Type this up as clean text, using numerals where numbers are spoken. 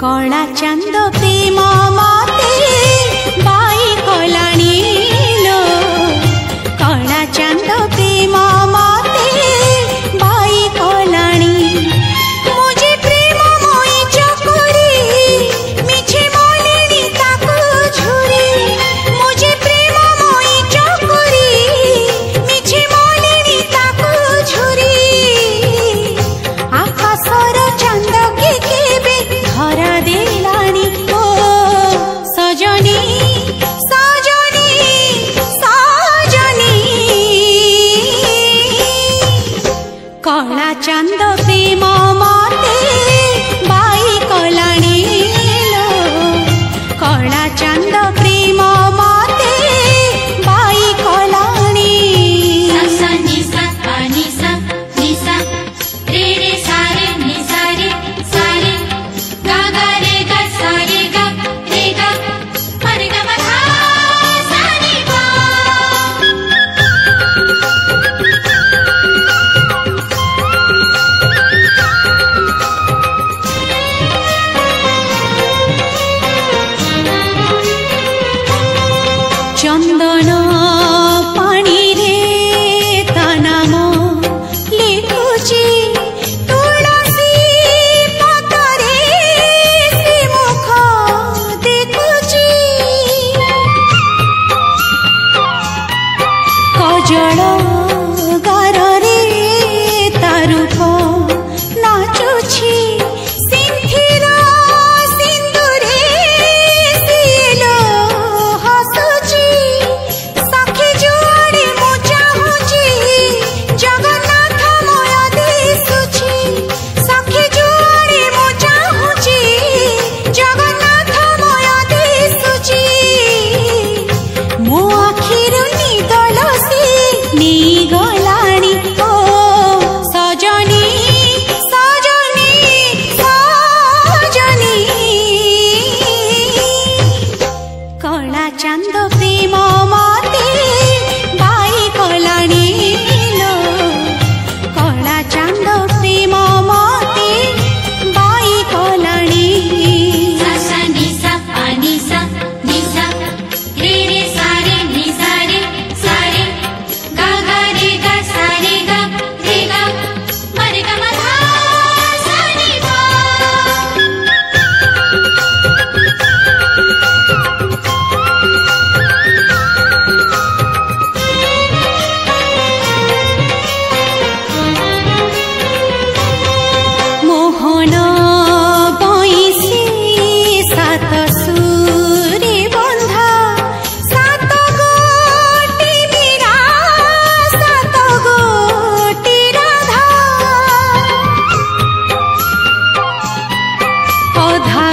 कला चांद प्रेम मते बाई कलाणी लो कला चांद प्रेम मते बाई कलाणी मुझे प्रेम मोई चकुरी मिछे मोलिनी ताकू झुरी मुझे प्रेम मोई चकुरी मिछे मोलिनी ताकू झुरी आकाशर चांद के केबे धरा देलानी ओ सजनी सजनी सजनी कला चांद प्रेम मते बाई कलाणी लो कला चांद प्रेम मते बाई कलाणी सा नि सा पा नि सा रे रे सा रे नि सा रे गा गा रे गा सा रे गा रे गा मा रे गा मा धा सा नि पा चंदन पानी रे ता नाम लिखुची तुलसी पतरे से मुख देखुची कजल गारे ता रूप नाचुची सिंथिर सिंदूरे सिलो हसुची सखी जुआड़े मु चाहुची जगन्नाथ मय दिसुची सखी जुआड़े मु चाहुची जगन्नाथ मय दिसुची मो आखिरु निदल से नी गलाणी ओ सजनी सजनी सजनी कला चांद प्रेम मते बाई कलाणी लो कला चांद प्रेम मते बाई कलाणी सा नि सा पा नि सा रे रे सा रे नि सा रे गा गा रे गा सा रे गा मा रे गा मा धा सा नि पा मोहन बइसी सात सुरे बंधा सात गोटी मीरा सात गोटी राधा अधा